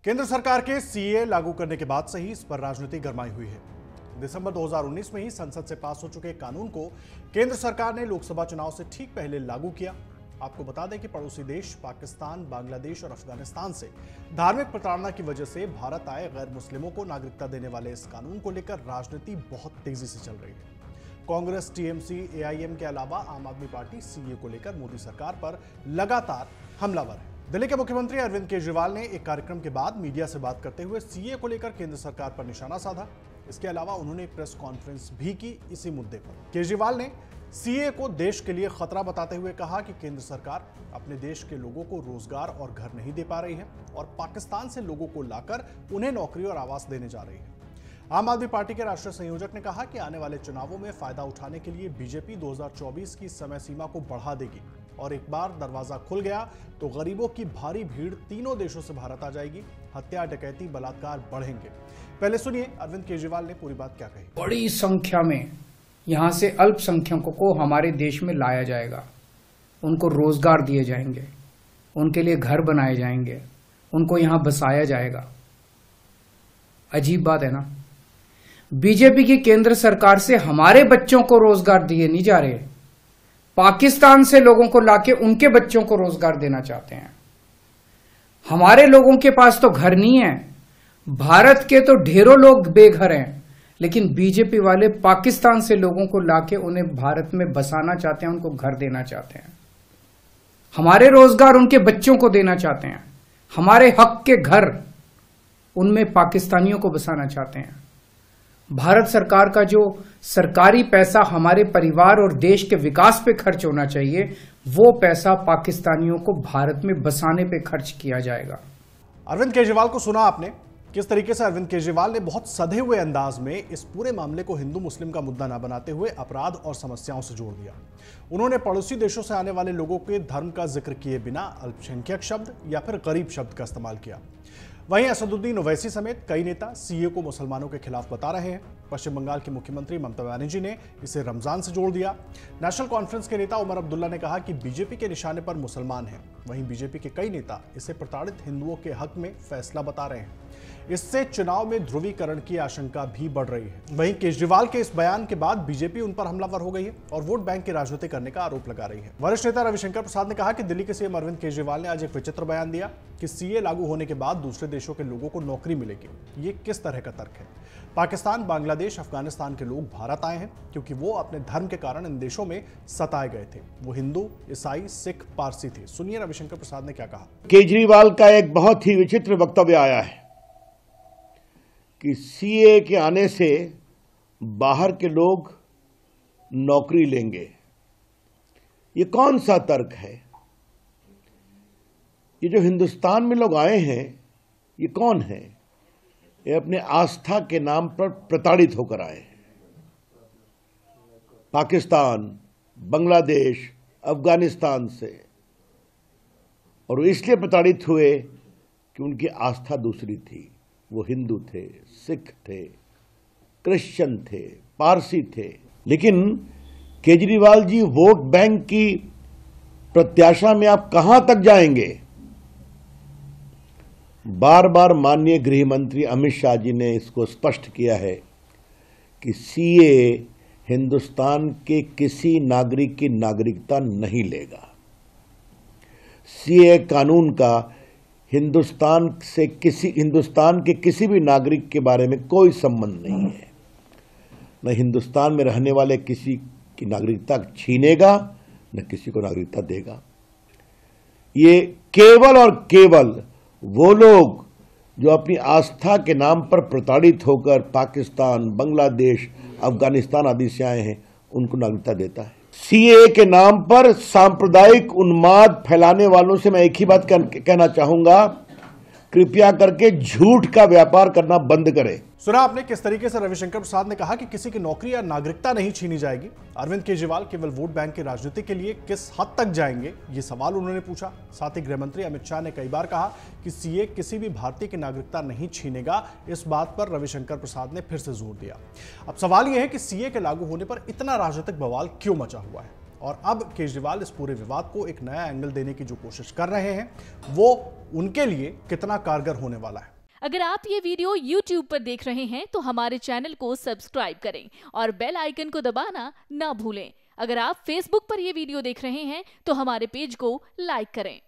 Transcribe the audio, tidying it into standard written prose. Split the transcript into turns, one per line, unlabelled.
केंद्र सरकार के सीए लागू करने के बाद से ही इस पर राजनीति गरमाई हुई है। दिसंबर 2019 में ही संसद से पास हो चुके कानून को केंद्र सरकार ने लोकसभा चुनाव से ठीक पहले लागू किया। आपको बता दें कि पड़ोसी देश पाकिस्तान, बांग्लादेश और अफगानिस्तान से धार्मिक प्रताड़ना की वजह से भारत आए गैर मुस्लिमों को नागरिकता देने वाले इस कानून को लेकर राजनीति बहुत तेजी से चल रही है। कांग्रेस, टीएमसी, एआईएम के अलावा आम आदमी पार्टी सीए को लेकर मोदी सरकार पर लगातार हमलावर है। दिल्ली के मुख्यमंत्री अरविंद केजरीवाल ने एक कार्यक्रम के बाद मीडिया से बात करते हुए सीए को लेकर केंद्र सरकार पर निशाना साधा। इसके अलावा उन्होंने एक प्रेस कॉन्फ्रेंस भी की इसी मुद्दे पर। केजरीवाल ने सीए को देश के लिए खतरा बताते हुए कहा कि केंद्र सरकार अपने देश के लोगों को रोजगार और घर नहीं दे पा रही है और पाकिस्तान से लोगों को लाकर उन्हें नौकरी और आवास देने जा रही है। आम आदमी पार्टी के राष्ट्रीय संयोजक ने कहा कि आने वाले चुनावों में फायदा उठाने के लिए बीजेपी 2024 की समय सीमा को बढ़ा देगी और एक बार दरवाजा खुल गया तो गरीबों की भारी भीड़ तीनों देशों से भारत आ जाएगी। हत्या, डकैती, बलात्कार बढ़ेंगे। पहले सुनिए अरविंद केजरीवाल ने पूरी बात क्या कही।
बड़ी संख्या में यहाँ से अल्पसंख्यकों को हमारे देश में लाया जाएगा, उनको रोजगार दिए जाएंगे, उनके लिए घर बनाए जाएंगे, उनको यहाँ बसाया जाएगा। अजीब बात है ना, बीजेपी की केंद्र सरकार से हमारे बच्चों को रोजगार दिए नहीं जा रहे, पाकिस्तान से लोगों को लाके उनके बच्चों को रोजगार देना चाहते हैं। हमारे लोगों के पास तो घर नहीं है, भारत के तो ढेरों लोग बेघर हैं, लेकिन बीजेपी वाले पाकिस्तान से लोगों को लाके उन्हें भारत में बसाना चाहते हैं, उनको घर देना चाहते हैं। हमारे रोजगार उनके बच्चों को देना चाहते हैं, हमारे हक के घर उनमें पाकिस्तानियों को बसाना चाहते हैं। भारत सरकार का जो सरकारी पैसा हमारे परिवार और देश के विकास पे खर्च होना चाहिए, वो पैसा पाकिस्तानियों को भारत में बसाने पे खर्च किया जाएगा।
अरविंद केजरीवाल को सुना आपने किस तरीके से अरविंद केजरीवाल ने बहुत सधे हुए अंदाज में इस पूरे मामले को हिंदू मुस्लिम का मुद्दा न बनाते हुए अपराध और समस्याओं से जोड़ दिया। उन्होंने पड़ोसी देशों से आने वाले लोगों के धर्म का जिक्र किए बिना अल्पसंख्यक शब्द या फिर गरीब शब्द का इस्तेमाल किया। वहीं असदुद्दीन ओवैसी समेत कई नेता सीए को मुसलमानों के खिलाफ बता रहे हैं। पश्चिम बंगाल की मुख्यमंत्री ममता बनर्जी ने इसे रमजान से जोड़ दिया। नेशनल कॉन्फ्रेंस के नेता उमर अब्दुल्ला ने कहा कि बीजेपी के निशाने पर मुसलमान हैं। वहीं बीजेपी के कई नेता इसे प्रताड़ित हिंदुओं के हक में फैसला बता रहे हैं। इससे चुनाव में ध्रुवीकरण की आशंका भी बढ़ रही है। वहीं केजरीवाल के इस बयान के बाद बीजेपी उन पर हमलावर हो गई है और वोट बैंक की राजनीति करने का आरोप लगा रही है। वरिष्ठ नेता रविशंकर प्रसाद ने कहा कि दिल्ली के सीएम अरविंद केजरीवाल ने आज एक विचित्र बयान दिया कि सीए लागू होने के बाद दूसरे देशों के लोगों को नौकरी मिलेगी। ये किस तरह का तर्क है? पाकिस्तान, बांग्लादेश, अफगानिस्तान के लोग भारत आए हैं क्योंकि वो अपने धर्म के कारण इन देशों में सताए गए थे। वो हिंदू, ईसाई, सिख, पारसी थे। सुनिए रविशंकर प्रसाद ने क्या कहा।
केजरीवाल का एक बहुत ही विचित्र वक्तव्य आया है कि सीए के आने से बाहर के लोग नौकरी लेंगे। ये कौन सा तर्क है? ये जो हिंदुस्तान में लोग आए हैं, ये कौन है? ये अपने आस्था के नाम पर प्रताड़ित होकर आए हैं। पाकिस्तान, बांग्लादेश, अफगानिस्तान से, और वो इसलिए प्रताड़ित हुए कि उनकी आस्था दूसरी थी। वो हिंदू थे, सिख थे, क्रिश्चियन थे, पारसी थे। लेकिन केजरीवाल जी, वोट बैंक की प्रत्याशा में आप कहां तक जाएंगे? बार बार माननीय गृह मंत्री अमित शाह जी ने इसको स्पष्ट किया है कि सीए हिंदुस्तान के किसी नागरिक की नागरिकता नहीं लेगा। सीए कानून का हिंदुस्तान के किसी भी नागरिक के बारे में कोई संबंध नहीं है। न हिंदुस्तान में रहने वाले किसी की नागरिकता छीनेगा, न किसी को नागरिकता देगा। ये केवल और केवल वो लोग जो अपनी आस्था के नाम पर प्रताड़ित होकर पाकिस्तान, बांग्लादेश, अफगानिस्तान आदि से आए हैं, उनको नागरिकता देता है। सीए के नाम पर सांप्रदायिक उन्माद फैलाने वालों से मैं एक ही बात कहना चाहूंगा, कृपया करके झूठ का व्यापार करना बंद करें।
सुना आपने किस तरीके से रविशंकर प्रसाद ने कहा कि किसी की नौकरी या नागरिकता नहीं छीनी जाएगी। अरविंद केजरीवाल केवल वोट बैंक की राजनीति के लिए किस हद तक जाएंगे, ये सवाल उन्होंने पूछा। साथ ही गृहमंत्री अमित शाह ने कई बार कहा कि सीए किसी भी भारतीय की नागरिकता नहीं छीनेगा। इस बात पर रविशंकर प्रसाद ने फिर से जोर दिया। अब सवाल यह है कि सीए के लागू होने पर इतना राजनीतिक बवाल क्यों मचा हुआ है और अब केजरीवाल इस पूरे विवाद को एक नया एंगल देने की जो कोशिश कर रहे हैं वो उनके लिए कितना कारगर होने वाला है।
अगर आप ये वीडियो YouTube पर देख रहे हैं तो हमारे चैनल को सब्सक्राइब करें और बेल आइकन को दबाना ना भूलें। अगर आप Facebook पर ये वीडियो देख रहे हैं तो हमारे पेज को लाइक करें।